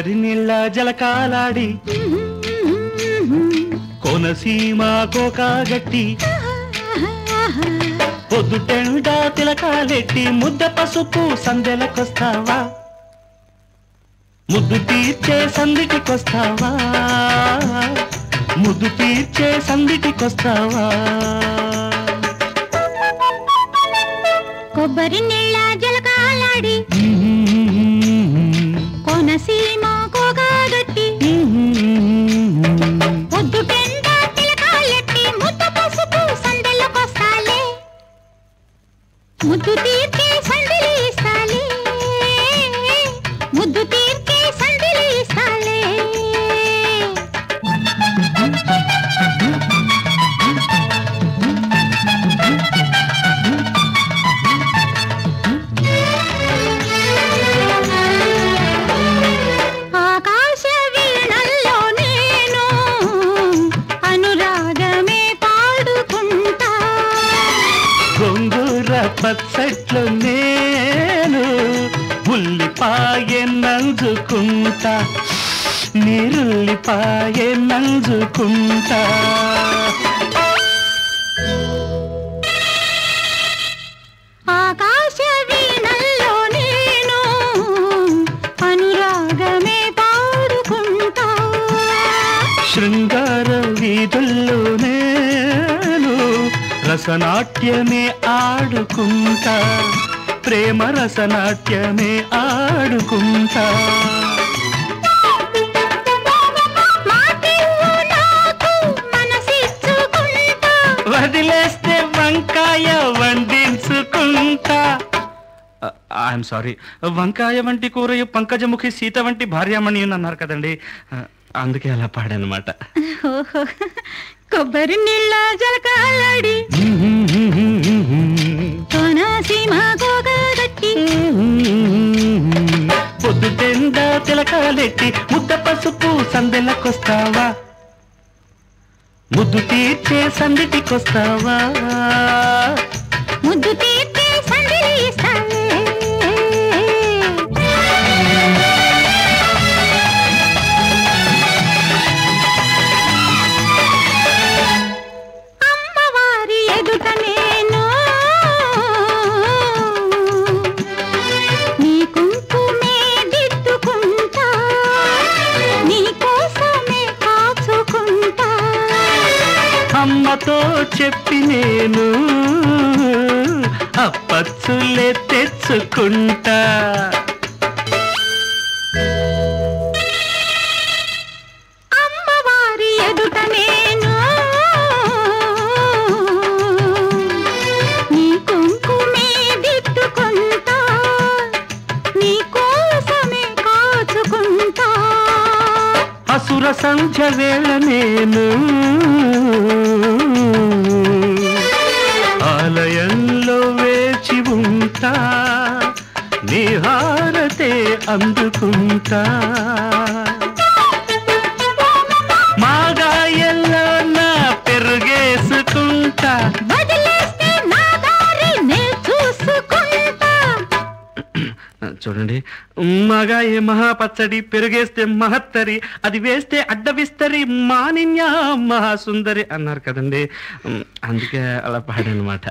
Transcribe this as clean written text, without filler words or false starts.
కొబ్బరి నీళ్ళ జలకాలాడి కోనసీమ కోకాగట్టి పొద్దుటెండ తిలకాలెట్టి ముద్ద పసుపు సందెలకొస్తావా ముద్దు తీర్చే సందిటికొస్తావా ముద్దు తీర్చే సందిటికొస్తావా కొబ్బరి నీళ్ళ జలకాలాడి కోనసీమ కోకాగట్టి పొద్దుటెండ తిలకాలెట్టి ముద్ద పసుపు సందెలకొస్తాలే ముద్దు తీర్చే సందిలి ఇస్తాలే ముద్దు తీర్చే సందిలి ఇస్తాలే ఆకాశ వీణల్లో నేను అనురాగమే పాడుకుంటా గొంగూర పచ్చట్లు నేను ఉల్లిపాయె నంజుకుంటా నీరుల్లిపాయె నంజుకుంటా ఆకాశ వీణల్లో నేను అనురాగమే పాడుకుంటా శృంగార వీధుల్లో నేను రసనాట్యమే ఆడుకుంటా ప్రేమ రసనాట్యమే ఆడుకుంటా మాటివ్వు నాకు మనసిచ్చుకుంటా వదిలేస్తే వంకాయ వండించుకుంటా ఐఎమ్ సారీ వంకాయ వంటి కూరయు పంకజముఖి సీత వంటి భార్యామణి అన్నారు కదండి అందుకే అలా పాడనమాట ఓహో కొబ్బరి నీళ్ళ జలకాలాడి కోనసీమ కోకాగట్టి పొద్దుటెండ తిలకాలెట్టి ముద్ద పసుపు సందెలకొస్తావా ముద్దు తీర్చే సందిటికొస్తావా ముద్దు తీర్చే సందిలి ఇస్తాలే అమ్మవారి ఎదుట నేను నీ కుంకుమే దిద్దుకుంటా నీ కోసమే కాచుకుంటా అమ్మతో చెప్పి నేను అప్పచ్చులే తెచ్చుకుంటా అమ్మవారి ఎదుట నేను నీ కుంకుమే దిద్దుకుంటా నీ కోసమే కాచుకుంటా అసుర సంధ్య వేళ నేను ఆలయంలో వేచి ఉంటా నీ హారతే అందుకుంటా మాగాయల్లో నా పెరుగేసుకుంటా వదిలేస్తే నా దారి నే చూసుకుంటా చూడండి మగాయే మహాపచ్చడి పెరుగేస్తే మహత్తరి అది వేస్తే అడ్డవిస్తరి మానిన్య మహాసుందరి అన్నారు కదండి అందుకే అలా పాడనమాట